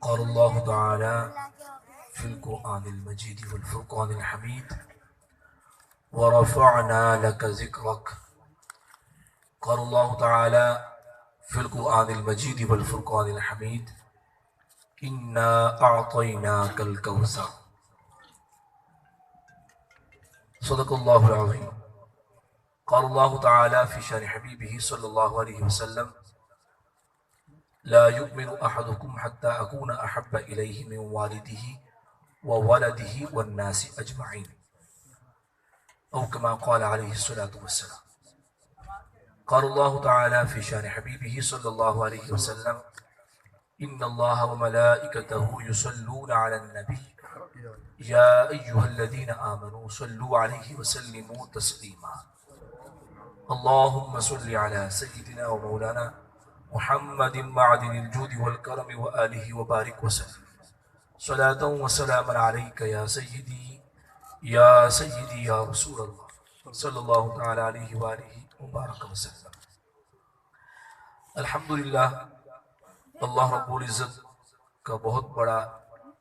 قال الله تعالى في القرآن المجيد والفرقان الحميد ورفعنا لك ذكرك. قال الله تعالى في القرآن المجيد والفرقان الحميد إنا أعطيناك الكوثر. صدق الله العظيم. قال الله تعالى في شأن حبيبه صلى الله عليه وسلم لا يؤمن أحدكم حتى أكون أحب إليه من والده وولده والناس أجمعين، أو كما قال عليه الصلاة والسلام. قال الله تعالى في شأن حبيبه صلى الله عليه وسلم إن الله وملائكته يصلون على النبي يا أيها الذين آمنوا صلوا عليه وسلموا تسليما. اللهم صل على سيدنا ومولانا محمد معدن الجود والكرم وآله وبارك وسلم صلاة وسلاما عليك يا سيدي يا سيدي يا رسول اللہ صلی اللہ تعالی علیہ وآلہ وبارک وسلم. الحمدللہ، اللہ رب العزت کا بہت بڑا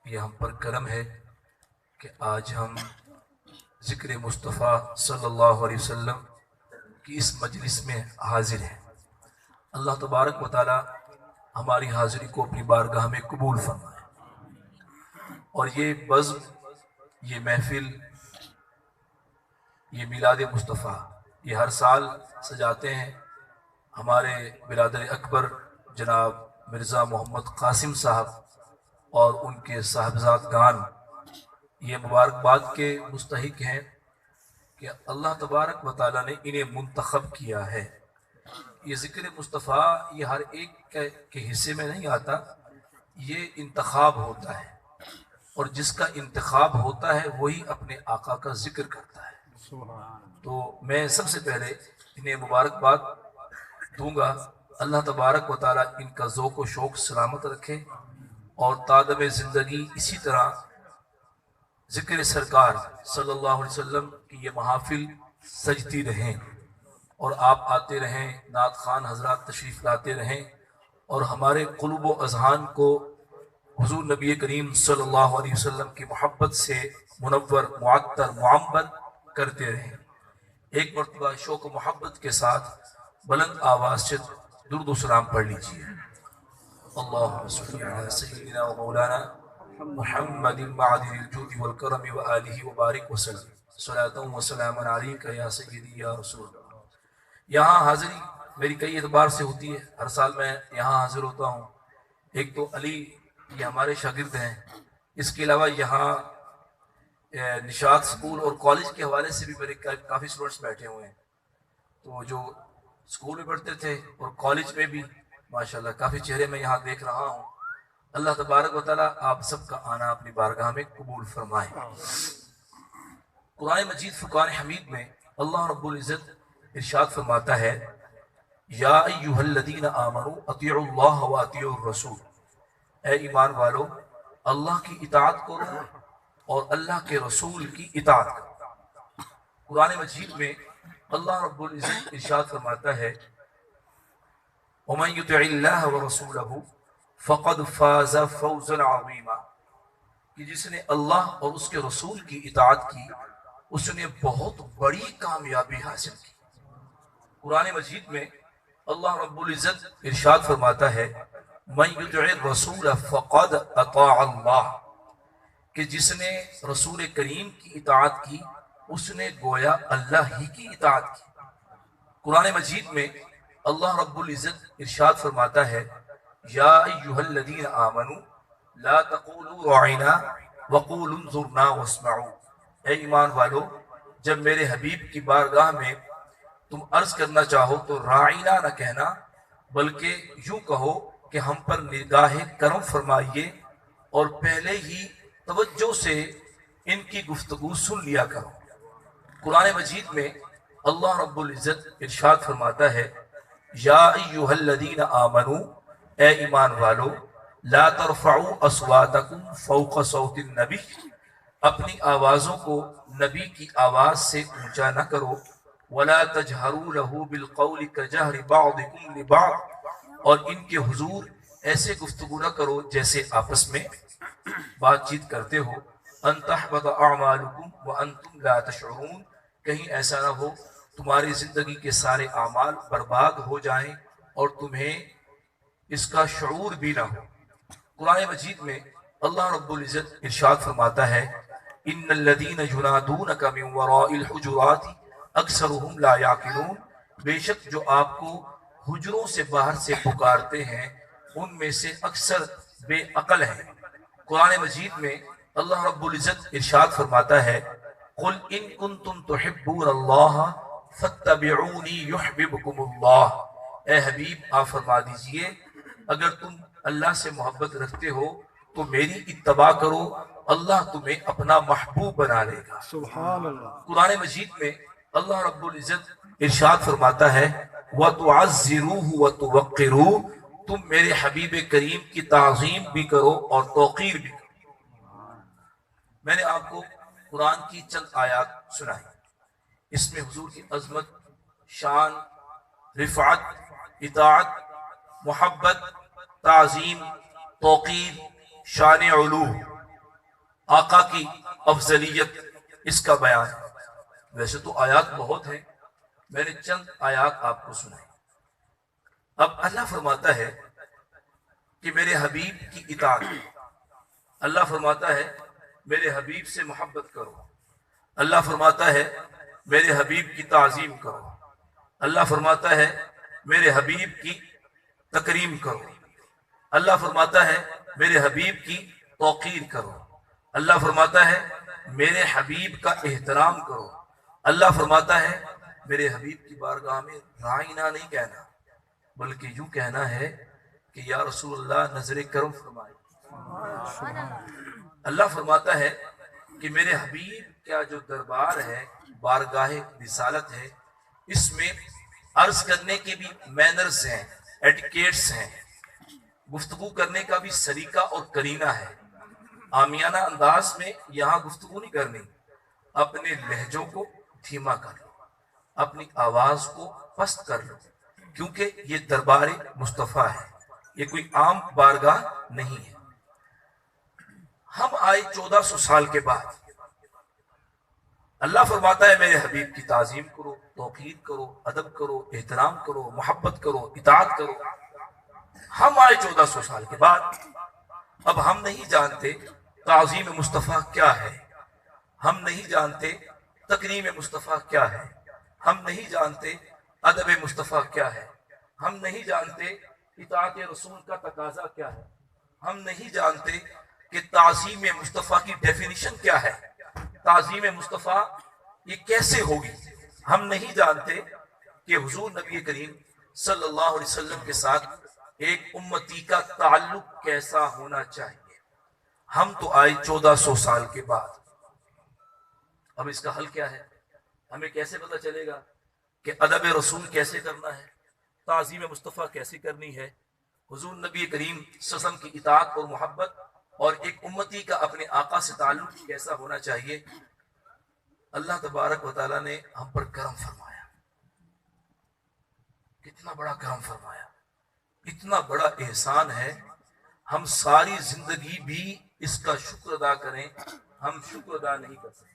یہ ہم پر کرم ہے کہ آج ہم ذکر مصطفیٰ صلی اللہ علیہ وسلم کی اس مجلس میں حاضر ہیں. اللہ تبارک و تعالی ہماری حاضری کو اپنی بارگاہ میں قبول فرمائے. اور یہ بزم، یہ محفل، یہ میلاد مصطفیٰ یہ ہر سال سجاتے ہیں ہمارے برادر اکبر جناب مرزا محمد قاسم صاحب اور ان کے صاحبزادگان. یہ مبارکباد کے مستحق ہیں کہ اللہ تبارک و تعالیٰ نے انہیں منتخب کیا ہے. یہ ذکر مصطفیٰ یہ ہر ایک کے حصے میں نہیں آتا، یہ انتخاب ہوتا ہے، اور جس کا انتخاب ہوتا ہے وہی اپنے آقا کا ذکر کرتا ہے. تو میں سب سے پہلے انہیں مبارکباد دوں گا. اللہ تبارک و تعالیٰ ان کا ذوق و شوق سلامت رکھے اور تادم زندگی اسی طرح ذکر سرکار صلی اللہ علیہ وسلم کی یہ محافل سجتی رہیں، اور آپ آتے رہیں، نعت خوان حضرات تشریف لاتے رہیں، اور ہمارے قلوب و اذہان کو حضور نبی کریم صلی اللہ علیہ وسلم کی محبت سے منور، معطر، معمر کرتے رہیں. ایک مرتبہ شوق و محبت کے ساتھ بلند آواز سے درود و سلام پڑھ لیجیے. اللہم صلی علی سیدنا و مولانا محمد معدن الجود والکرم وآلہ وبارک وسلم صلاة و سلاما علیک یا سیدی یا رسول اللہ. یہاں حاضری میری کئی اعتبار سے ہوتی ہے، ہر سال میں یہاں حاضر ہوتا ہوں. ایک تو علی یہ ہمارے شاگرد ہیں، اس کے علاوہ یہاں نشاط سکول اور کالج کے حوالے سے بھی میرے کافی اسٹوڈنٹس بیٹھے ہوئے ہیں. تو جو سکول میں پڑھتے تھے اور کالج میں بھی ماشاءاللہ کافی چہرے میں یہاں دیکھ رہا ہوں. اللہ تبارک و تعالیٰ آپ سب کا آنا اپنی بارگاہ میں قبول فرمائے. قرآن مجید فرقان حمید میں اللہ رب العزت ارشاد فرماتا ہے یا ایھا الذین آمنوا اطیعوا اللہ و اطیعوا الرسول. اے ایمان والو، اللہ کی اطاعت کرو اور اللہ کے رسول کی اطاعت کرو. قرآن مجید میں اللہ رب العزت ارشاد فرماتا ہے وَمَن يُطِعِ اللَّهَ وَرَسُولَهُ فَقَدْ فَازَ فَوْزًا عَظِيمًا، کہ جس نے اللہ اور اس کے رسول کی اطاعت کی اس نے بہت بڑی کامیابی حاصل کی. قرآن مجید میں اللہ رب العزت ارشاد فرماتا ہے مَن يُطِعِ الرَّسُولَ فَقَدْ أَطَاعَ اللَّهَ، کہ جس نے رسول کریم کی اطاعت کی اس نے گویا اللہ ہی کی اطاعت کی. قرآن مجید میں اللہ رب العزت ارشاد فرماتا ہے یا ایھا الذین آمنوا لا تقولوا راعنا وقولوا انظرنا واسمعوا. اے ایمان والو، جب میرے حبیب کی بارگاہ میں تم عرض کرنا چاہو تو راعنا نہ کہنا، بلکہ یوں کہو کہ ہم پر نگاہ کرم فرمائیے اور پہلے ہی توجہ سے ان کی گفتگو سن لیا کرو. قرآن مجید میں اللہ رب العزت ارشاد فرماتا ہے یا ایھا الذین آمنوا، اے ایمان والو، لا ترفعوا اصواتکم فوق صوت النبی، اپنی آوازوں کو نبی کی آواز سے اونچا نہ کرو. ولا تجہروا لہ بالقول کجہر بعضکم لبعض، اور ان کے حضور ایسے گفتگو نہ کرو جیسے آپس میں بات چیت کرتے ہو، ان تحبط اعمالکم وانتم لا تشعرون، کہیں ایسا نہ ہو تمہاری زندگی کے سارے اعمال برباد ہو جائیں اور تمہیں اس کا شعور بھی نہ ہو۔ قرآن مجید میں اللہ رب العزت ارشاد فرماتا ہے ان الذین ینادونک من وراء الحجرات اکثرهم لا یعقلون، بے شک جو آپ کو حجروں سے باہر سے پکارتے ہیں ان میں سے اکثر بے عقل ہیں۔ قرآن مجید میں اللہ رب العزت ارشاد فرماتا ہے قل ان کنتم تحبون اللہ فاتبعونی یحببکم اللہ، اے حبیب آپ فرما دیجئے اگر تم اللہ سے محبت رکھتے ہو تو میری اتباع کرو، اللہ تمہیں اپنا محبوب بنا لے گا۔ سبحان اللہ۔ قرآن مجید میں اللہ رب العزت ارشاد فرماتا ہے وَتُعَزِّرُوهُ وَتُوَقِّرُوهُ، تم میرے حبیب کریم کی تعظیم بھی کرو اور توقیر بھی کرو۔ میں نے آپ کو قرآن کی چند آیات سنائی، اس میں حضور کی عظمت، شان، رفعت، اطاعت، محبت، تعظیم، توقیر، شان علو، آقا کی افضلیت، اس کا بیان ہے۔ ویسے تو آیات بہت ہیں، میں نے چند آیات آپ کو سنائی۔ اب اللہ فرماتا ہے کہ میرے حبیب کی اطاعت، اللہ فرماتا ہے میرے حبیب سے محبت کرو، اللہ فرماتا ہے میرے حبیب کی تعظیم کرو، اللہ فرماتا ہے میرے حبیب کی تکریم کرو، اللہ فرماتا ہے میرے حبیب کی توقیر کرو، اللہ فرماتا ہے میرے حبیب کا احترام کرو، اللہ فرماتا ہے میرے حبیب کی بارگاہ میں رائنا نہیں کہنا بلکہ یوں کہنا ہے کہ یا رسول اللہ نظر کرم فرمائے۔ اللہ فرماتا ہے کہ میرے حبیب کا جو دربار ہے، بارگاہ رسالت ہے، اس میں عرض کرنے کے بھی مینرز ہیں، ایٹیکیٹس ہیں، گفتگو کرنے کا بھی سلیقہ اور کرینہ ہے۔ عامیانہ انداز میں یہاں گفتگو نہیں کرنی، اپنے لہجوں کو دھیما کر لو، اپنی آواز کو پست کر لو، کیونکہ یہ دربار مصطفیٰ ہے، یہ کوئی عام بارگاہ نہیں ہے۔ ہم آئے 1400 سال کے بعد، اللہ فرماتا ہے میرے حبیب کی تعظیم کرو، توقیر کرو، ادب کرو، احترام کرو، محبت کرو، اطاعت کرو۔ ہم آئے 1400 سال کے بعد، اب ہم نہیں جانتے تعظیم مصطفیٰ کیا ہے، ہم نہیں جانتے تکریم مصطفیٰ کیا ہے، ہم نہیں جانتے ادب مصطفیٰ کیا ہے، ہم نہیں جانتے اطاعت رسول کا تقاضا کیا ہے، ہم نہیں جانتے کہ تعظیم مصطفیٰ کی ڈیفینیشن کیا ہے، تعظیم مصطفیٰ یہ کیسے ہوگی۔ ہم نہیں جانتے کہ حضور نبی کریم صلی اللہ علیہ وسلم کے ساتھ ایک امتی کا تعلق کیسا ہونا چاہیے۔ ہم تو آئے 1400 سال کے بعد، اب اس کا حل کیا ہے؟ ہمیں کیسے پتہ چلے گا کہ ادب رسول کیسے کرنا ہے، تعظیم مصطفیٰ کیسے کرنی ہے، حضور نبی کریم صلی اللہ علیہ وسلم کی اطاعت اور محبت اور ایک امتی کا اپنے آقا سے تعلق کیسا ہونا چاہیے؟ اللہ تبارک و تعالیٰ نے ہم پر کرم فرمایا، کتنا بڑا کرم فرمایا، اتنا بڑا احسان ہے، ہم ساری زندگی بھی اس کا شکر ادا کریں، ہم شکر ادا نہیں کر سکتے۔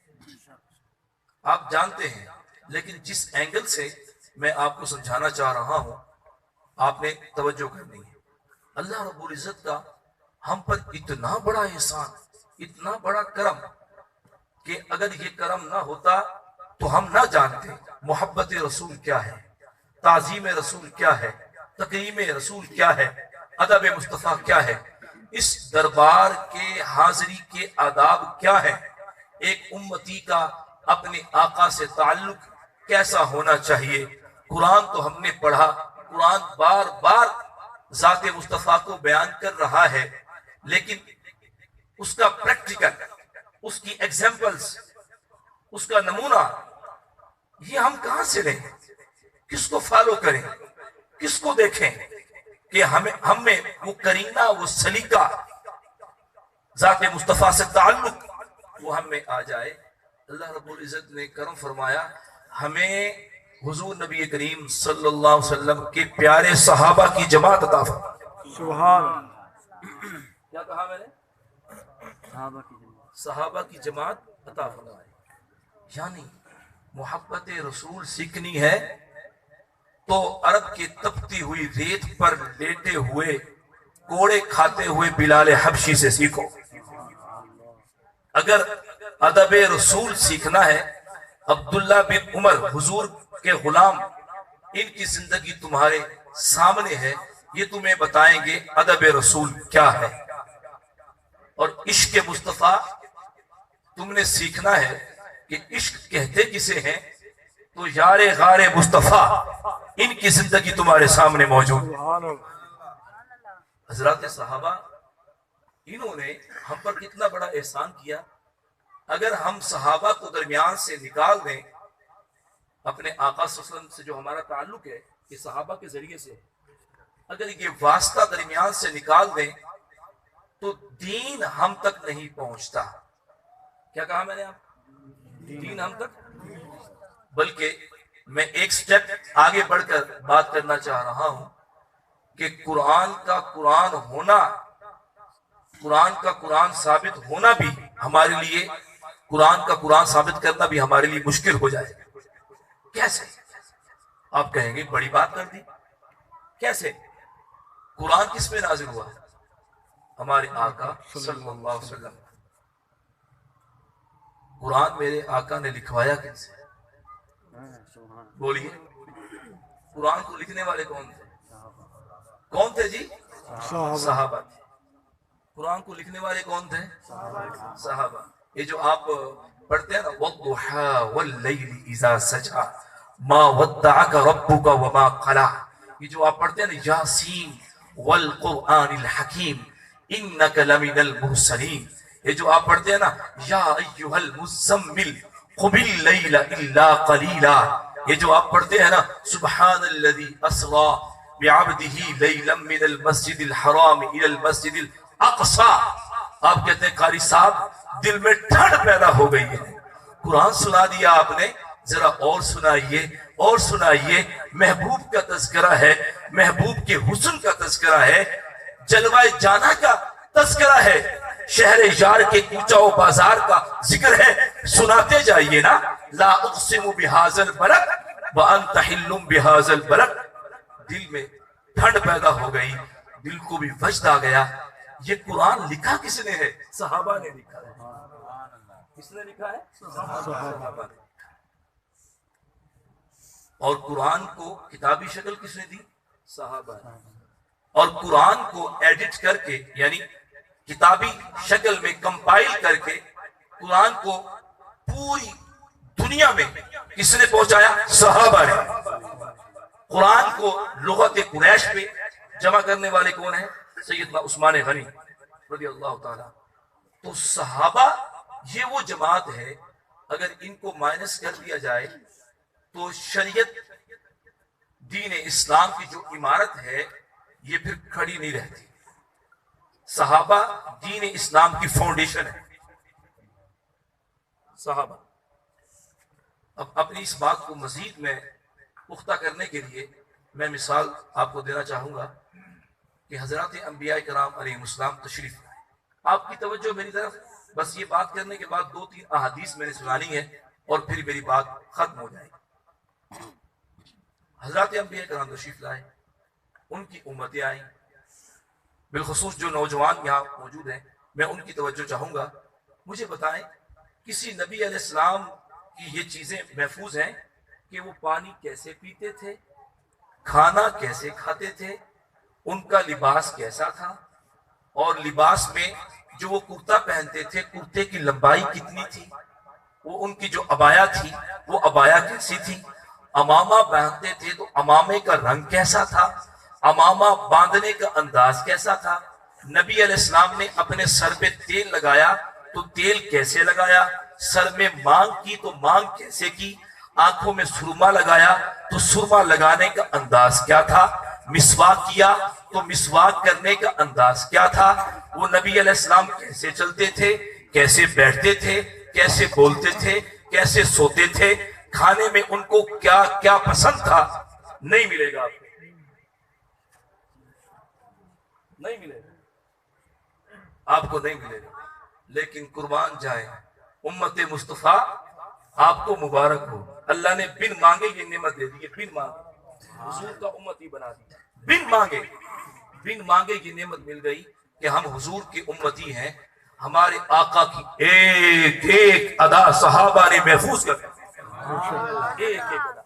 آپ جانتے ہیں، لیکن جس اینگل سے میں آپ کو سمجھانا چاہ رہا ہوں آپ نے توجہ کرنی ہے۔ اللہ رب العزت کا ہم پر اتنا بڑا احسان، اتنا بڑا کرم کہ اگر یہ کرم نہ ہوتا تو ہم نہ جانتے محبت رسول کیا ہے، تعظیم رسول کیا ہے، تکریم رسول کیا ہے، ادب مصطفیٰ کیا ہے، اس دربار کے حاضری کے آداب کیا ہے، ایک امتی کا اپنے آقا سے تعلق کیسا ہونا چاہیے۔ قرآن تو ہم نے پڑھا، قرآن بار بار ذات مصطفیٰ کو بیان کر رہا ہے، لیکن اس کا پریکٹیکل، اس کی ایگزامپلز، اس کا نمونہ یہ ہم کہاں سے لیں؟ کس کو فالو کریں؟ کس کو دیکھیں کہ ہم میں وہ کرینہ، وہ سلیقہ، ذات مصطفیٰ سے تعلق وہ ہم میں آ جائے۔ اللہ رب العزت نے کرم فرمایا، ہمیں حضور نبی کریم صلی اللہ علیہ وسلم کے پیارے صحابہ کی جماعت عطا فرمایا۔ سبحان کیا کہا میں نے؟ صحابہ کی جماعت عطا فرمائے. یعنی محبت رسول سیکھنی ہے تو عرب کی تپتی ہوئی ریت پر لیٹے ہوئے کوڑے کھاتے ہوئے بلال حبشی سے سیکھو. اگر ادب رسول سیکھنا ہے، عبداللہ بن عمر حضور کے غلام، ان کی زندگی تمہارے سامنے ہے، یہ تمہیں بتائیں گے ادب رسول کیا ہے. اور عشق مصطفیٰ تم نے سیکھنا ہے کہ عشق کہتے کسے ہیں، تو یار غار مصطفیٰ ان کی زندگی تمہارے سامنے موجود. حضرات صحابہ انہوں نے ہم پر کتنا بڑا احسان کیا. اگر ہم صحابہ کو درمیان سے نکال دیں، اپنے آقا صلی اللہ علیہ وسلم سے جو ہمارا تعلق ہے یہ صحابہ کے ذریعے سے، اگر یہ واسطہ درمیان سے نکال دیں تو دین ہم تک نہیں پہنچتا. کیا کہا میں نے؟ آپ دین ہم تک، بلکہ میں ایک سٹیپ آگے بڑھ کر بات کرنا چاہ رہا ہوں کہ قرآن کا قرآن ہونا، قرآن کا قرآن ثابت ہونا بھی ہمارے لیے، قرآن کا قرآن ثابت کرنا بھی ہمارے لیے مشکل ہو جائے. کیسے؟ آپ کہیں گے بڑی بات کر دی. کیسے؟ قرآن کس میں نازل ہوا؟ ہمارے آقا صلی اللہ علیہ وسلم. قرآن میرے آقا نے لکھوایا کن سے؟ بولیے. قرآن کو لکھنے والے کون تھے؟ کون تھے جی؟ صحابہ تھے. قرآن کو لکھنے والے کون تھے؟ صحابہ. یہ جو آپ پڑھتے ہیں نا وَالضُّحَىٰ وَاللَّيْلِ إِذَا سَجَىٰ مَا وَدَّعَكَ رَبُّكَ وَمَا قَلَىٰ، یہ جو آپ پڑھتے ہیں نا یاسین وَالْقُرْآنِ الْحَكِيمِ إِنَّكَ لَمِنَ الْمُرْسَلِينَ، یہ جو آپ پڑھتے ہیں نا یا ایھا المزمل قم اللیل الا قلیلا، یہ جو آپ پڑھتے ہیں نا سبحان الذی اسری بعبدہ لیلا من المسجد الحرام الى المسجد الاقصی. آپ کہتے ہیں قاری صاحب دل میں ٹھنڈ پیدا ہو گئی ہے. قرآن سنا دیا آپ نے، ذرا اور سنائیے اور سنائیے. محبوب کا تذکرہ ہے، محبوب کے حسن کا تذکرہ ہے، جلوہ جانا کا تذکرہ ہے، شہر یار کے کوچہ و بازار کا ذکر ہے. سناتے جائیے نا. لا اقسم بہذا البلد وانت حل بہذا البلد. دل میں ٹھنڈ پیدا ہو گئی، دل کو بھی وجد آ گیا. یہ قرآن لکھا کس نے ہے؟ صحابہ نے لکھا ہے. کس نے لکھا ہے؟ صحابہ نے. اور قرآن کو کتابی شکل کس نے دی؟ صحابہ نے. اور قرآن کو ایڈٹ کر کے، یعنی کتابی شکل میں کمپائل کر کے قرآن کو پوری دنیا میں کس نے پہنچایا؟ صحابہ نے. قرآن کو لغت قریش پہ جمع کرنے والے کون ہیں؟ سیدنا عثمان غنی رضی اللہ تعالیٰ. تو صحابہ یہ وہ جماعت ہے، اگر ان کو مائنس کر دیا جائے تو شریعت دین اسلام کی جو عمارت ہے یہ پھر کھڑی نہیں رہتی. صحابہ دین اسلام کی فاؤنڈیشن ہے. صحابہ. اب اپنی اس بات کو مزید میں پختہ کرنے کے لیے میں مثال آپ کو دینا چاہوں گا کہ حضرات انبیاء کرام علیہ السلام تشریف لائے. آپ کی توجہ میری طرف، بس یہ بات کرنے کے بعد 2-3 احادیث میں نے سنانی ہے اور پھر میری بات ختم ہو جائے گی. حضرات انبیاء کرام تشریف لائے، ان کی امتیں آئیں. بالخصوص جو نوجوان یہاں موجود ہیں میں ان کی توجہ چاہوں گا. مجھے بتائیں کسی نبی علیہ السلام کی یہ چیزیں محفوظ ہیں کہ وہ پانی کیسے پیتے تھے، کھانا کیسے کھاتے تھے، ان کا لباس کیسا تھا، اور لباس میں جو وہ کرتا پہنتے تھے کرتے کی لمبائی کتنی تھی، وہ ان کی جو عبایا تھی وہ عبایا کیسی تھی، امامہ باندھتے تھے تو امامے کا رنگ کیسا تھا، امامہ باندھنے کا انداز کیسا تھا. نبی علیہ السلام نے اپنے سر پہ تیل لگایا تو تیل کیسے لگایا، سر میں مانگ کی تو مانگ کیسے کی، آنکھوں میں سرما لگایا تو سرما لگانے کا انداز کیا تھا، مسواک کیا تو مسواک کرنے کا انداز کیا تھا. وہ نبی علیہ السلام کیسے چلتے تھے، کیسے بیٹھتے تھے، کیسے بولتے تھے، کیسے سوتے تھے، کھانے میں ان کو کیا کیا پسند تھا، نہیں ملے گا آپ کو. نہیں ملے گا، آپ کو نہیں ملے گا، لیکن قربان جائیں امت مصطفیٰ آپ کو مبارک ہو، اللہ نے بن مانگے یہ نعمت دے دی ہے، بن مانگے حضور کا امتی بنا دیا، بن مانگے یہ نعمت مل گئی کہ ہم حضور کے امتی ہیں، ہمارے آقا کی ایک ایک ادا صحابہ نے محفوظ کر ایک ایک ادا،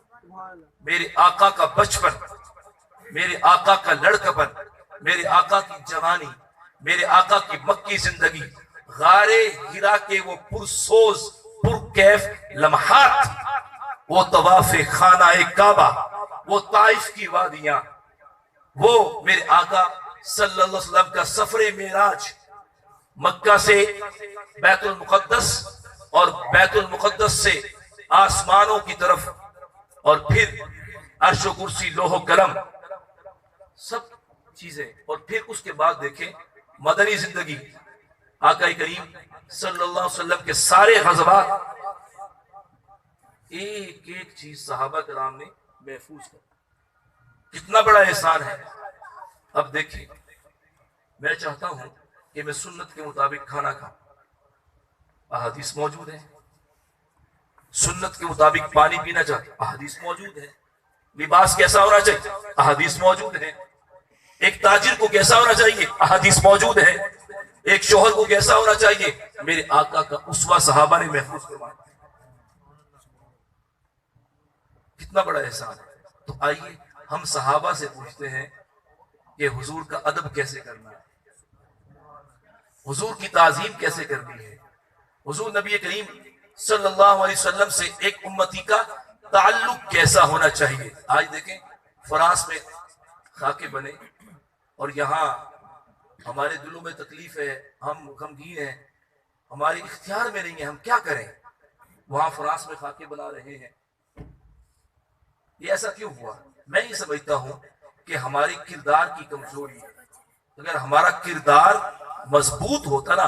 میرے آقا کا بچپن، میرے آقا کا لڑکپن، میرے آقا کی جوانی، میرے آقا کی مکی زندگی، غار ہرا کے وہ پرسوز پرکیف لمحات، وہ طواف خانہ کعبہ، وہ طائف کی وادیاں، وہ میرے آقا صلی اللہ علیہ وسلم کا سفر معراج، مکہ سے بیت المقدس اور بیت المقدس سے آسمانوں کی طرف، اور پھر عرش و کرسی لوح و قلم سب چیزیں، اور پھر اس کے بعد دیکھیں مدنی زندگی، آقا کریم صلی اللہ علیہ وسلم کے سارے غزوات، ایک ایک چیز صحابہ کرام نے محفوظ کر، کتنا بڑا احسان ہے۔ اب دیکھیں میں چاہتا ہوں کہ میں سنت کے مطابق کھانا کھاؤں، احادیث موجود ہیں، سنت کے مطابق پانی پینا چاہتا ہوں، احادیث موجود ہے، لباس کیسا ہونا چاہیے، احادیث موجود ہے، ایک تاجر کو کیسا ہونا چاہیے، احادیث موجود ہے، ایک شوہر کو کیسا ہونا چاہیے، میرے آقا کا اسوہ صحابہ نے محفوظ کروایا، کتنا بڑا احسان ہے۔ تو آئیے ہم صحابہ سے پوچھتے ہیں کہ حضور کا ادب کیسے کرنا ہے، حضور کی تعظیم کیسے کرنی ہے، حضور نبی کریم صلی اللہ علیہ وسلم سے ایک امتی کا تعلق کیسا ہونا چاہیے۔ آج دیکھیں فرانس میں خاکے بنے اور یہاں ہمارے دلوں میں تکلیف ہے، ہم غمگین ہیں، ہمارے اختیار میں نہیں ہے، ہم کیا کریں، وہاں فرانس میں خاکے بنا رہے ہیں، یہ ایسا کیوں ہوا؟ میں یہ سمجھتا ہوں کہ ہماری کردار کی کمزوری ہے، اگر ہمارا کردار مضبوط ہوتا نا،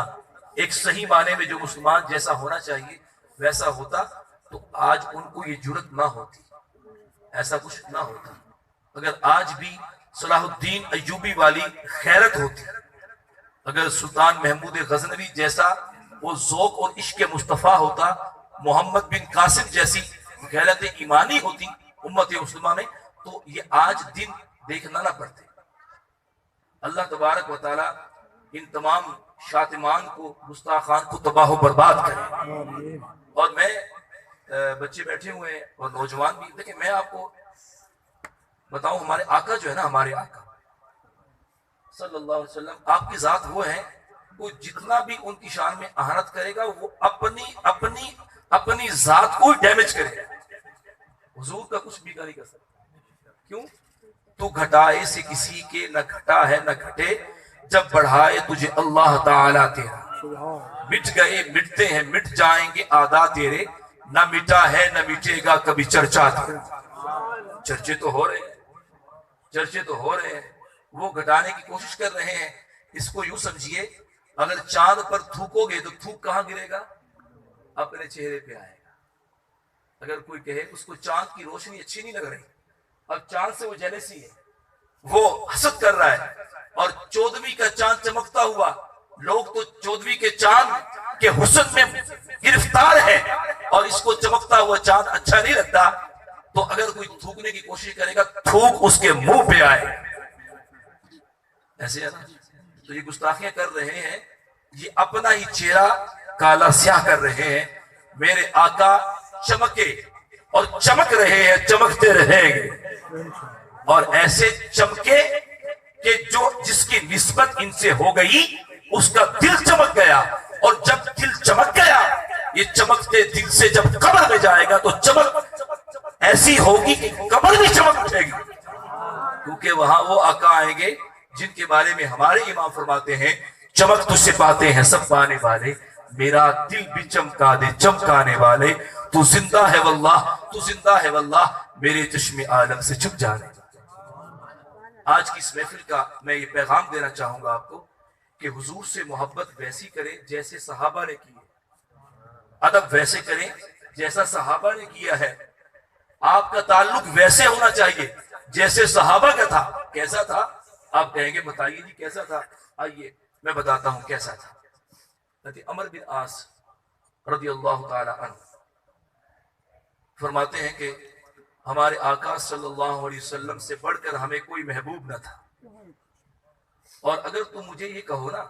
ایک صحیح معنی میں جو مسلمان جیسا ہونا چاہیے ویسا ہوتا، تو آج ان کو یہ جرت نہ ہوتی، ایسا کچھ نہ ہوتا۔ اگر آج بھی صلاح الدین ایوبی والی خیرت ہوتی، اگر سلطان محمود غزنوی جیسا وہ ذوق اور عشق مصطفیٰ ہوتا، محمد بن قاسم جیسی غیرت ایمانی ہوتی امت مسلمہ میں، تو یہ آج دن دیکھنا نہ پڑتے۔ اللہ تبارک و تعالی ان تمام شاتمان کو، گستاخان کو تباہ و برباد کرے۔ اور میں بچے بیٹھے ہوئے ہیں اور نوجوان بھی، دیکھیں میں آپ کو بتاؤں، ہمارے آقا جو ہے نا، ہمارے آقا صلی اللہ علیہ وسلم، آپ کی ذات وہ ہے، وہ جتنا بھی ان کی شان میں اہانت کرے گا وہ اپنی ذات کو ڈیمیج کرے گا، حضور کا کچھ بھی نہیں کر سکتا۔ کیوں؟ تو گھٹائے سے کسی کے نہ گھٹا ہے نہ گھٹے، جب بڑھائے تجھے اللہ تعالیٰ تیرا، مٹ گئے مٹتے ہیں مٹ جائیں گے آدھا تیرے، نہ مٹا ہے نہ مٹے گا کبھی چرچا تیرا۔ چرچے تو ہو رہے ہیں، چرچے تو ہو رہے ہیں، وہ گھٹانے کی کوشش کر رہے ہیں۔ اس کو یوں سمجھیے، اگر چاند پر تھوکو گے تو تھوک کہاں گرے گا؟ اپنے چہرے پہ آئے گا۔ اگر کوئی کہے اس کو چاند کی روشنی اچھی نہیں لگ رہی، اب چاند سے وہ جیلسی ہے، وہ حسد کر رہا ہے، اور 14ویں کا چاند چمکتا ہوا، لوگ تو 14ویں کے چاند کے حسن میں گرفتار ہے، اور اس کو چمکتا ہوا چاند اچھا نہیں لگتا، تو اگر کوئی تھوکنے کی کوشش کرے گا تھوک اس کے منہ پہ آئے، ایسے ہے نا؟ تو یہ گستاخیاں کر رہے ہیں، یہ اپنا ہی چہرہ کالا سیاہ کر رہے ہیں۔ میرے آقا چمکے اور چمک رہے ہیں، چمکتے رہیں گے، اور ایسے چمکے کہ جو جس کی نسبت ان سے ہو گئی اس کا دل چمک گیا، اور جب دل چمک گیا، یہ چمکتے دل سے جب قبر میں جائے گا تو چمک ایسی ہوگی کہ قبر بھی چمک اٹھے گی، کیونکہ وہاں وہ آقا آئیں گے جن کے بارے میں ہمارے امام فرماتے ہیں، چمک تجھ سے پاتے ہیں سب پانے والے، میرا دل بھی چمکا دے چمکانے والے، تو زندہ ہے واللہ تو زندہ ہے واللہ، میرے چشم عالم سے چھپ جانے۔ آج کی اس محفل کا میں یہ پیغام دینا چاہوں گا آپ کو کہ حضور سے محبت ویسی کریں جیسے صحابہ نے کی ہے، ادب ویسے کریں جیسا صحابہ نے کیا ہے، آپ کا تعلق ویسے ہونا چاہیے جیسے صحابہ کا تھا۔ کیسا تھا؟ آپ کہیں گے بتائیے جی کیسا تھا، آئیے میں بتاتا ہوں کیسا تھا۔ حضرت عمر بن عاص رضی اللہ تعالی عنہ فرماتے ہیں کہ ہمارے آقا صلی اللہ علیہ وسلم سے بڑھ کر ہمیں کوئی محبوب نہ تھا، اور اگر تم مجھے یہ کہو نا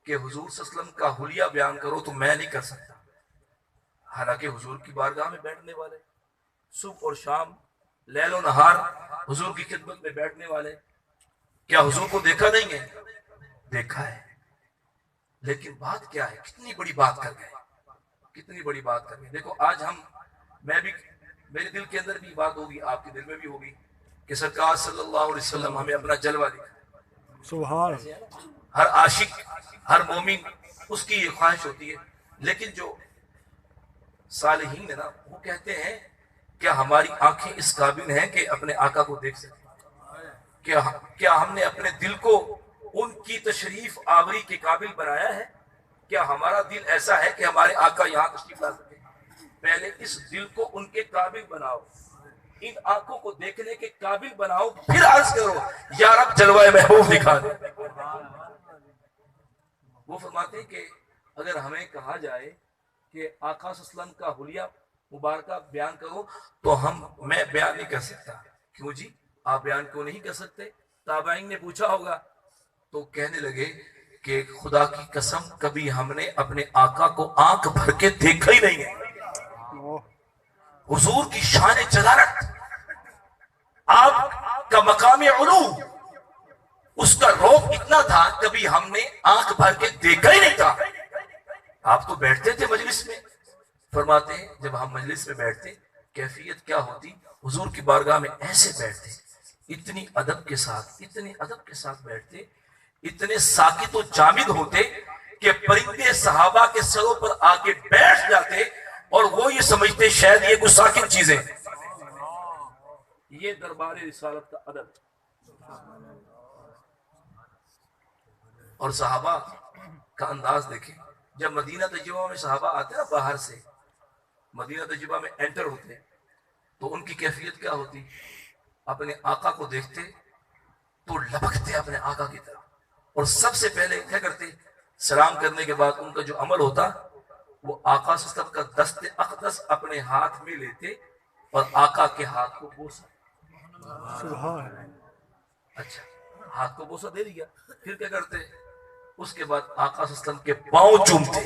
کہ حضور صلی اللہ علیہ وسلم کا حلیہ بیان کرو تو میں نہیں کر سکتا، حالانکہ حضور کی بارگاہ میں بیٹھنے والے، صبح اور شام لیل و نہار حضور کی خدمت میں بیٹھنے والے، کیا حضور کو دیکھا نہیں ہے؟ دیکھا ہے، لیکن بات کیا ہے؟ کتنی بڑی بات کر گئے، کتنی بڑی بات کر گئے۔ دیکھو آج میں بھی، میرے دل کے اندر بھی بات ہوگی، آپ کے دل میں بھی ہوگی کہ سرکار صلی اللہ علیہ وسلم ہمیں اپنا جلوہ دکھائے۔ سبحان، ہر عاشق، ہر مومن اس کی یہ خواہش ہوتی ہے، لیکن جو صالحین ہے نا وہ کہتے ہیں کیا ہماری آنکھیں اس قابل ہیں کہ اپنے آقا کو دیکھ سکیں؟ کیا ہم نے اپنے دل کو ان کی تشریف آوری کے قابل بنایا ہے؟ کیا ہمارا دل ایسا ہے کہ ہمارے آقا یہاں تشریف لا سکے؟ پہلے اس دل کو ان کے قابل بناؤ، ان آنکھوں کو دیکھنے کے قابل بناؤ، پھر عرض کرو یا رب جلوہ محبوب دکھا دے۔ وہ فرماتے ہیں کہ اگر ہمیں کہا جائے کہ آقا صلی اللہ علیہ وسلم کا حلیہ مبارکہ بیان کرو تو میں بیان نہیں کر سکتا۔ کیوں جی آپ بیان کیوں نہیں کر سکتے؟ تابعین نے پوچھا ہوگا تو کہنے لگے کہ خدا کی قسم کبھی ہم نے اپنے آقا کو آنکھ بھر کے دیکھا ہی نہیں ہے۔ حضور کی شان جلالت، آپ کا مقام علو، اس کا روپ اتنا تھا کبھی ہم نے آنکھ بھر کے دیکھا ہی نہیں تھا۔ آپ تو بیٹھتے تھے مجلس میں، فرماتے ہیں جب ہم مجلس میں بیٹھتے کیفیت کیا ہوتی، حضور کی بارگاہ میں ایسے بیٹھتے، اتنی ادب کے ساتھ، اتنے ادب کے ساتھ بیٹھتے، اتنے ساکت و جامد ہوتے کہ پرندے صحابہ کے سروں پر آ کے بیٹھ جاتے اور وہ یہ سمجھتے شاید یہ کچھ ساکت چیزیں۔ یہ دربار رسالت کا ادب اور صحابہ کا انداز دیکھیں۔ جب مدینہ طیبہ میں صحابہ آتے نا باہر سے، مدینہ طیبہ میں انٹر ہوتے تو ان کی کیفیت کیا ہوتی؟ اپنے آقا کو دیکھتے تو لپکتے اپنے آقا کی طرف، اور سب سے پہلے کیا کرتے؟ سلام کرنے کے بعد ان کا جو عمل ہوتا وہ آقا صلی اللہ علیہ وسلم کا دست اقدس اپنے ہاتھ میں لیتے اور آقا کے ہاتھ کو بوسا۔ اچھا ہاتھ کو بوسا دے دیا، پھر کیا کرتے؟ اس کے بعد آقا صلی اللہ علیہ وسلم کے پاؤں چومتے۔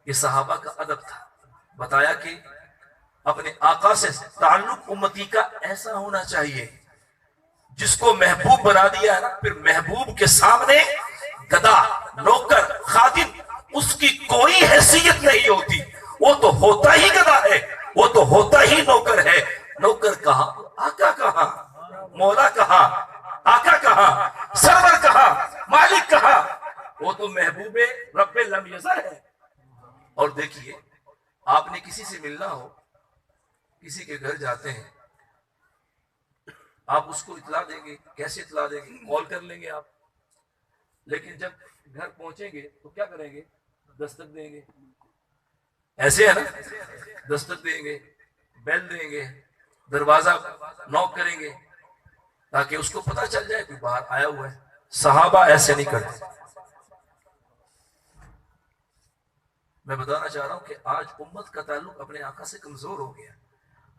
یہ صحابہ کا ادب تھا۔ بتایا کہ اپنے آقا سے تعلق امتی کا ایسا ہونا چاہیے، جس کو محبوب بنا دیا ہے نا، پھر محبوب کے سامنے گدا، نوکر، خادم اس کی کوئی حیثیت نہیں ہوتی۔ وہ تو ہوتا ہی گدا ہے، وہ تو ہوتا ہی نوکر ہے۔ نوکر کہاں، آقا کہاں، مولا کہاں، آقا کہاں، سرور کہاں، مالک کہاں؟ وہ تو محبوب رب لم یزل ہے۔ اور دیکھیے آپ نے کسی سے ملنا ہو، کسی کے گھر جاتے ہیں، آپ اس کو اطلاع دیں گے، کیسے اطلاع دیں گے؟ کال کر لیں گے آپ، لیکن جب گھر پہنچیں گے تو کیا کریں گے؟ دستک دیں گے، ایسے ہے نا، دستک دیں گے، بیل دیں گے، دروازہ نوک کریں گے تاکہ اس کو پتہ چل جائے کہ باہر آیا ہوا ہے۔ صحابہ ایسے نہیں کرتے۔ میں بتانا چاہ رہا ہوں کہ آج امت کا تعلق اپنے آقا سے کمزور ہو گیا۔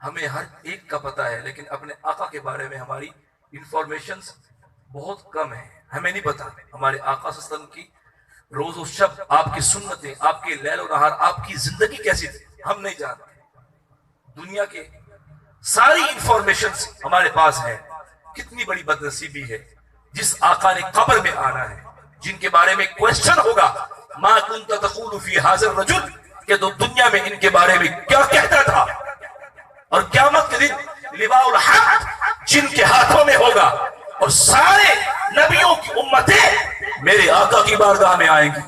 ہمیں ہر ایک کا پتہ ہے لیکن اپنے آقا کے بارے میں ہماری انفارمیشنز بہت کم ہیں، ہمیں نہیں پتا ہمارے آقا صلی اللہ علیہ وسلم کی روز و شب، آپ کی سنتیں، آپ کے لیل و نہار، آپ کی زندگی کیسی تھی ہم نہیں جانتے۔ دنیا کے ساری انفارمیشنز ہمارے پاس ہے۔ کتنی بڑی بدنصیبی ہے جس آقا نے قبر میں آنا ہے، جن کے بارے میں کوشچن ہوگا ما کنت تقول فی ھذا الرجل، کہ تو دنیا میں ان کے بارے میں کیا کہتا تھا، اور قیامت کے دن لواء الحق جن کے ہاتھوں میں ہوگا، اور سارے نبیوں کی امتیں میرے آقا کی بارگاہ میں آئیں گی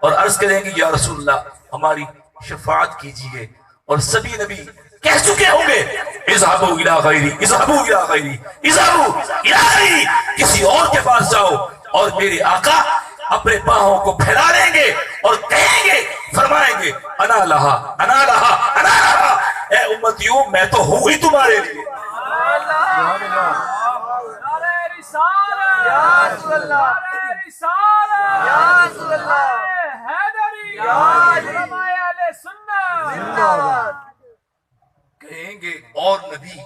اور عرض کریں گی یا رسول اللہ ہماری شفاعت کیجئے، اور سبھی نبی کہہ چکے ہوں گے اذهبوا الى غیری، اذهبوا الى غیری، اذهبوا الى غیری، کسی اور کے پاس جاؤ، اور میرے آقا اپنے باہوں کو پھیلا لیں گے اور کہیں گے، فرمائیں گے انا لہا انا لہا انا لہا، اے امتیوں میں تو ہوں ہی تمہارے لیے۔ یا رسول اللہ، رسالت یا رسول اللہ، حیدری یا علماء اہل سنت زندہ باد. کہیں گے اور نبی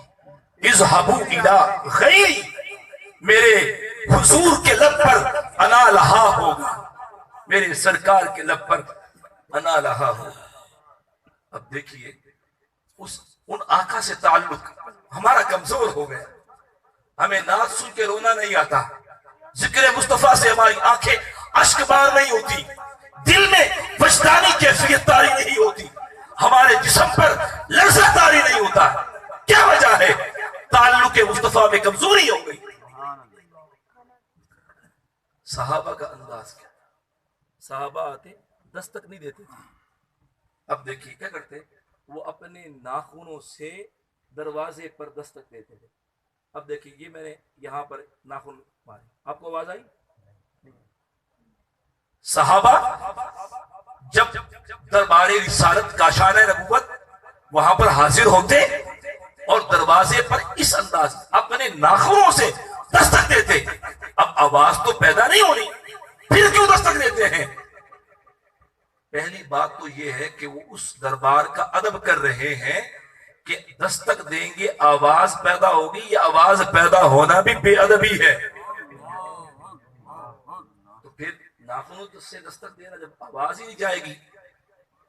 اذهبوا الى غیری، میرے حضور کے لب پر انا لہا ہوگا، میرے سرکار کے لب پر انا لہا ہوگا. اب دیکھیے ان آقا سے تعلق ہمارا کمزور ہو گیا. ہمیں نعت سن کے رونا نہیں آتا، ذکر مصطفیٰ سے ہماری آنکھیں اشک بار نہیں ہوتی، دل میں وجدانی کیفیت طاری نہیں ہوتی، ہمارے جسم پر لرزہ طاری نہیں ہوتا. کیا وجہ ہے؟ تعلق مصطفیٰ میں کمزوری ہو گئی. صحابہ کا انداز کیا؟ صحابہ آتے دستک نہیں دیتے تھے. اب دیکھیے کیا کرتے، وہ اپنے ناخنوں سے دروازے پر دستک دیتے تھے. اب دیکھیے یہ میں نے یہاں پر ناخن مارے، آپ کو آواز آئی؟ صحابہ جب دربار رسالت کاشان نبوت وہاں پر حاضر ہوتے اور دروازے پر اس انداز اپنے ناخنوں سے دستک دیتے. اب آواز تو پیدا نہیں ہونی، پھر کیوں دستک دیتے ہیں؟ پہلی بات تو یہ ہے کہ وہ اس دربار کا ادب کر رہے ہیں کہ دستک دیں گے آواز پیدا ہوگی، یہ آواز پیدا ہونا بھی بے ادبی ہے. تو پھر ناخنوں سے دستک دینا، جب آواز ہی نہیں جائے گی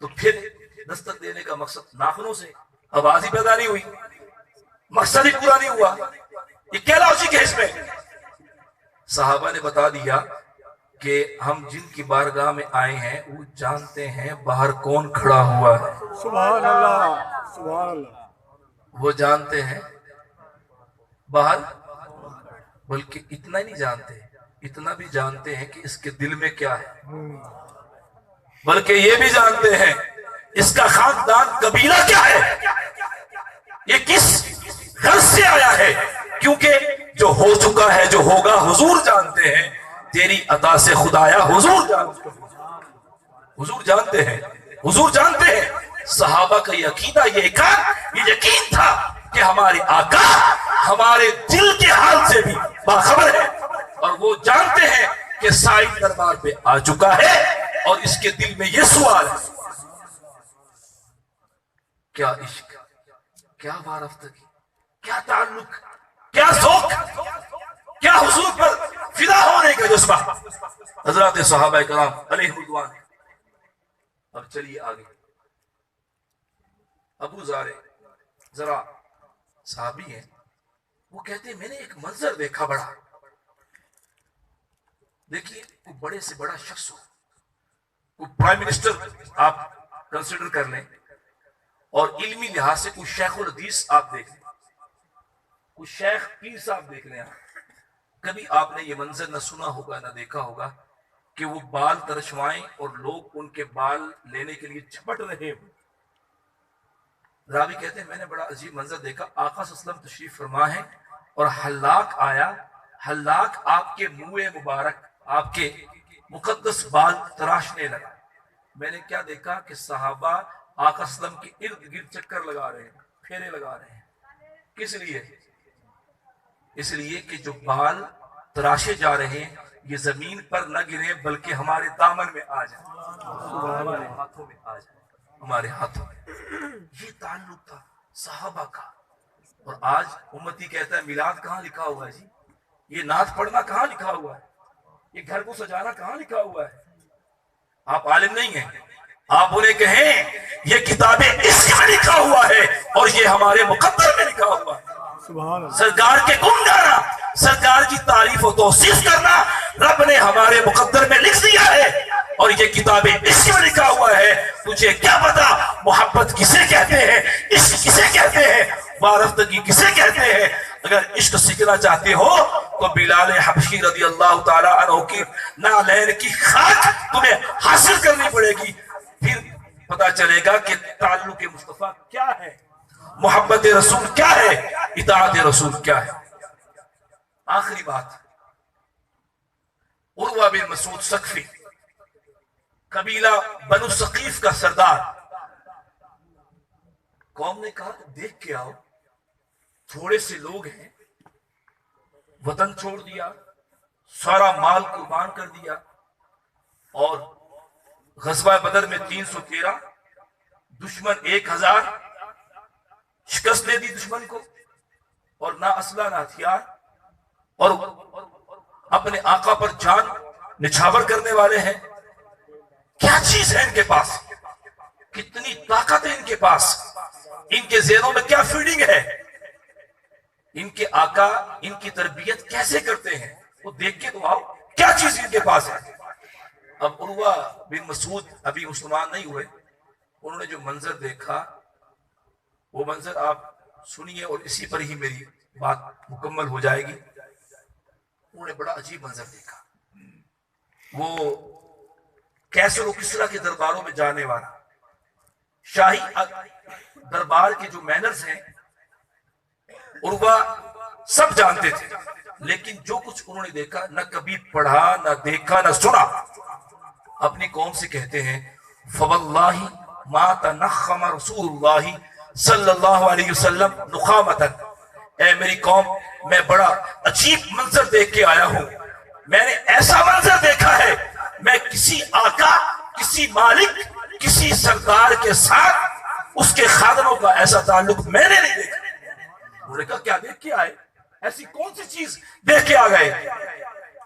تو پھر دستک دینے کا مقصد ناخنوں سے آواز ہی پیدا نہیں ہوئی، مقصد ہی پورا نہیں ہوا. یہ کیا لاجک ہے اس میں؟ صحابہ نے بتا دیا کہ ہم جن کی بارگاہ میں آئے ہیں وہ جانتے ہیں باہر کون کھڑا ہوا ہے. سبحان اللہ، سبحان اللہ. وہ جانتے ہیں باہر، بلکہ اتنا نہیں جانتے، اتنا بھی جانتے ہیں کہ اس کے دل میں کیا ہے، بلکہ یہ بھی جانتے ہیں اس کا خاندان قبیلہ کیا ہے، یہ کس غرض سے آیا ہے. کیونکہ جو ہو چکا ہے، جو ہوگا، حضور جانتے ہیں. تیری عطا سے خدایا حضور جانتے ہیں، حضور جانتے ہیں، حضور جانتے ہیں. صحابہ کا یہ عقیدہ، یہ یقین تھا کہ ہمارے آقا ہمارے دل کے حال سے بھی باخبر ہے، اور وہ جانتے ہیں کہ سائن دربار پہ آ چکا ہے اور اس کے دل میں یہ سوال ہے. کیا عشق، کیا وارفتگی، کیا تعلق، کیا ذوق، کیا حضور پر فدا ہونے کا جذبہ. حضرات صحابہ کرام علیہ رضوان. اب چلیے آگے. ابو ذرا صحابی ہیں، وہ کہتے ہیں میں نے ایک منظر دیکھا بڑا. دیکھیے کوئی بڑے سے بڑا شخص ہو، کوئی پرائم منسٹر آپ کنسیڈر کر لیں، اور علمی لحاظ سے کوئی شیخ الحدیث آپ دیکھ لیں، کوئی شیخ پیر صاحب دیکھ لیں. کبھی آپ نے یہ منظر نہ سنا ہوگا نہ دیکھا ہوگا کہ وہ بال ترشوائیں اور لوگ ان کے بال لینے کے لیے جھپٹ رہے ہوں. راوی کہتے ہیں میں نے بڑا عجیب منظر دیکھا. آقا صلی اللہ علیہ وسلم تشریف فرما ہے اور حلاق آیا، حلاق آپ کے منہ مبارک، آپ کے مقدس بال تراشنے لگا. میں نے کیا دیکھا کہ صحابہ آقا صلی اللہ علیہ وسلم کے ارد گرد چکر لگا رہے ہیں، پھیرے لگا رہے ہیں. کس لیے؟ اس لیے کہ جو بال تراشے جا رہے ہیں یہ زمین پر نہ گرے بلکہ ہمارے دامن میں آ جائیں، ہمارے ہاتھوں میں آ جائیں، ہمارے ہاتھوں میں. یہ تعلق تھا صحابہ کا. اور آج امتی کہتا ہے میلاد کہاں لکھا ہوا ہے جی، یہ نعت پڑھنا کہاں لکھا ہوا ہے، یہ گھر کو سجانا کہاں لکھا ہوا ہے. آپ عالم نہیں ہیں، آپ انہیں کہیں یہ کتابیں عشق میں لکھا ہوا ہے اور یہ ہمارے مقدر میں لکھا ہوا ہے. سرکار کے گن گانا، سرکار کی تعریف و توصیف کرنا رب نے ہمارے مقدر میں لکھ دیا ہے، اور یہ کتابیں عشق میں لکھا ہوا ہے. تجھے کیا پتا محبت کسے کہتے ہیں، عشق کسے کہتے ہیں، وارفتگی کسے کہتے ہیں. اگر عشق سیکھنا چاہتے ہو تو بلال حبشی رضی اللہ تعالی عنہ کی نالین کی خاک تمہیں حاصل کرنی پڑے گی، پھر پتا چلے گا کہ تعلق مصطفیٰ کیا ہے، محبت رسول کیا ہے، اطاعت رسول کیا ہے. آخری بات، عروہ بن مسعود ثقفی، قبیلہ بنو ثقیف کا سردار. قوم نے کہا دیکھ کے آؤ، تھوڑے سے لوگ ہیں، وطن چھوڑ دیا، سارا مال قربان کر دیا، اور غزوہ بدر میں 313 دشمن 1000 شکست دے دی دشمن کو، اور نہ اسلحہ نہ ہتھیار، اور اپنے آقا پر جان نچھاور کرنے والے ہیں۔ کیا چیز ہے ان کے پاس، کتنی طاقت ہے ان کے پاس، ان کے ذہنوں میں کیا فیڈنگ ہے، ان کے آقا ان کی تربیت کیسے کرتے ہیں، وہ دیکھ کے تو آؤ کیا چیز ان کے پاس ہے۔ اب عروہ بن مسعود ابھی مسلمان نہیں ہوئے، انہوں نے جو منظر دیکھا وہ منظر آپ سنیے، اور اسی پر ہی میری بات مکمل ہو جائے گی۔ انہوں نے بڑا عجیب منظر دیکھا، وہ کیسر و کسریٰ کے درباروں میں جانے والا، شاہی دربار کے جو مینرز ہیں عروہ سب جانتے تھے، لیکن جو کچھ انہوں نے دیکھا نہ کبھی پڑھا نہ دیکھا نہ سنا۔ اپنی قوم سے کہتے ہیں فواللہ ما تنخم رسول اللہ صلی اللہ علیہ وسلم نخامتن، اے میری قوم میں بڑا عجیب منظر دیکھ کے آیا ہوں، میں نے ایسا منظر دیکھا ہے، میں کسی آقا کسی مالک کسی سردار کے ساتھ اس کے خادموں کا ایسا تعلق میں نے نہیں دیکھا۔ انہوں نے کہا کیا دیکھ کے آئے، ایسی کون سی چیز دیکھ کے آ گئے؟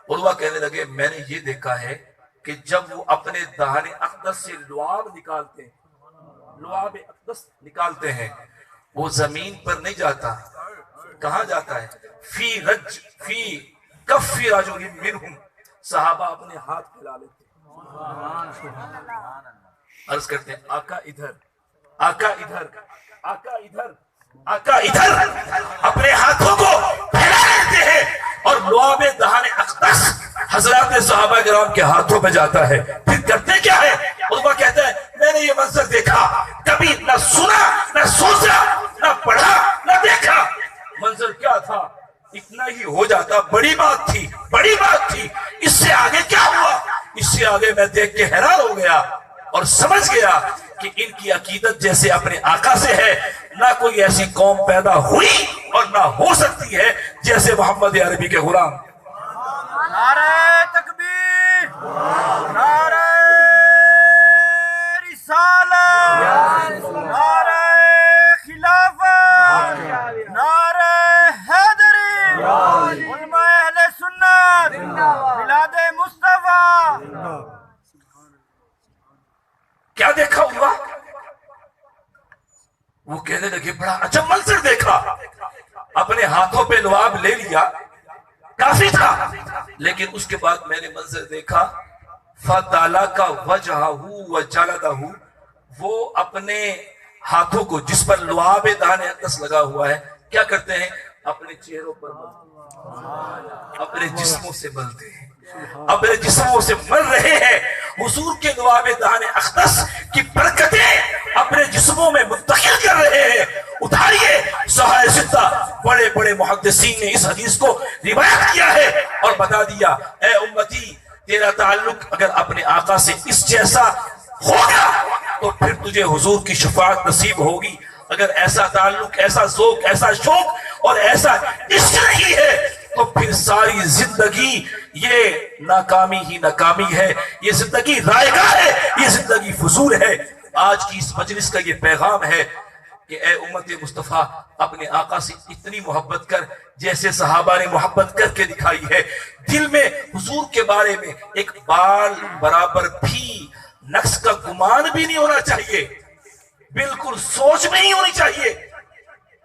عروہ کہنے لگے میں نے یہ دیکھا ہے کہ جب وہ اپنے دہن اقدس سے لعاب نکالتے ہیں، لعاب اقدس نکالتے ہیں، وہ زمین پر نہیں جاتا، کہاں جاتا ہے؟ فی کف رجل منہم، صحابہ اپنے ہاتھ پھیلا لیتے ہیں، عرض کرتے ہیں آقا ادھر، آقا ادھر، آقا ادھر، آقا ادھر، اپنے ہاتھوں کو پھیلا لیتے ہیں، اور لعاب دہن اقدس حضرات صحابہ کرام کے ہاتھوں میں جاتا ہے۔ پھر کرتے کیا ہے؟ عروہ کہتا ہے میں نے یہ منظر دیکھا، کبھی نہ سنا نہ سوچا نہ پڑھا نہ دیکھا۔ منظر کیا تھا؟ اتنا ہی ہو جاتا، بڑی بات تھی، بڑی بات تھی۔ اس سے آگے کیا ہوا؟ اس سے آگے میں دیکھ کے حیران ہو گیا اور سمجھ گیا کہ ان کی عقیدت جیسے اپنے آقا سے ہے، نہ کوئی ایسی قوم پیدا ہوئی اور نہ ہو سکتی ہے جیسے محمد عربی کے غلام۔ نعرہ تکبیر، نعرہ رسالت، نعرہ خلافت، نعرہ حیدری، علماء اہل سنت، میلاد مصطفیٰ۔ کیا دیکھا ہوا؟ وہ کہنے لگے بڑا اچھا منظر دیکھا، اپنے ہاتھوں پہ لعاب لے لیا، کافی تھا، لیکن اس کے بعد میں نے منظر دیکھا فَدَلَكَ وَجْهَهُ وَجَلَدَهُ، وہ اپنے ہاتھوں کو جس پر لعاب دہن اقدس لگا ہوا ہے کیا کرتے ہیں؟ اپنے چہروں پر اپنے جسموں سے ملتے ہیں، اپنے جسموں سے مل رہے ہیں، حضور کے لعاب دہن اقدس کی برکتیں اپنے جسموں میں منتقل کر رہے ہیں۔ اٹھائیے صحابہ ستہ بڑے بڑے محدثین نے اس حدیث کو روایت کیا ہے اور بتا دیا اے امتی تیرا تعلق اگر اپنے آقا سے اس جیسا ہوگا تو پھر تجھے حضور کی شفاعت نصیب ہوگی، اگر ایسا تعلق ایسا ذوق ایسا شوق اور ایسا عشق نہیں ہے تو پھر ساری زندگی یہ ناکامی ہی ناکامی ہے، یہ زندگی رائگاں ہے، یہ زندگی فضول ہے۔ آج کی اس مجلس کا یہ پیغام ہے کہ اے امت مصطفیٰ اپنے آقا سے اتنی محبت کر جیسے صحابہ نے محبت کر کے دکھائی ہے، دل میں حضور کے بارے میں ایک بال برابر بھی نقص کا گمان بھی نہیں ہونا چاہیے، بالکل سوچ میں نہیں ہونی چاہیے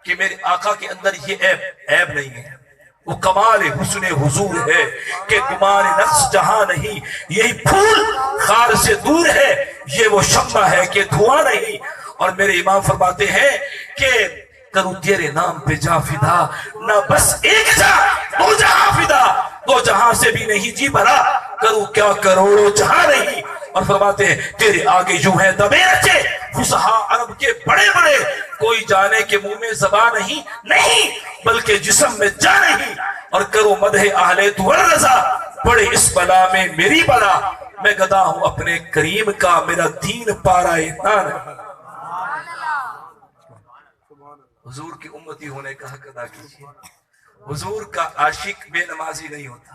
کہ میرے آقا کے اندر یہ عیب نہیں ہے۔ وہ کمال حسن حضور ہے کہ گمان نقص جہاں نہیں، یہی پھول خار سے دور ہے، یہ وہ شمع ہے کہ دھواں نہیں۔ اور میرے امام فرماتے ہیں کہ کروں تیرے نام پہ جا فدا، نہ بس ایک جا دو جہاں فدا، دو جہاں سے بھی نہیں جی بھرا، کروں کیا کروڑوں جہاں نہیں۔ اور فرماتے ہیں تیرے آگے یوں ہے دبے رچے فصحا عرب کے بڑے بڑے، کوئی جانے کے منہ میں زبان نہیں بلکہ جسم میں جا نہیں، اور کرو مدح اہل دور رضا، پڑے اس بلا میں میری بلا، میں گدا ہوں اپنے کریم کا، میرا دین پارا نان۔ حضور کی امتی ہونے کا حق ادا کیجیے۔ حضور کا عاشق بے نمازی نہیں ہوتا،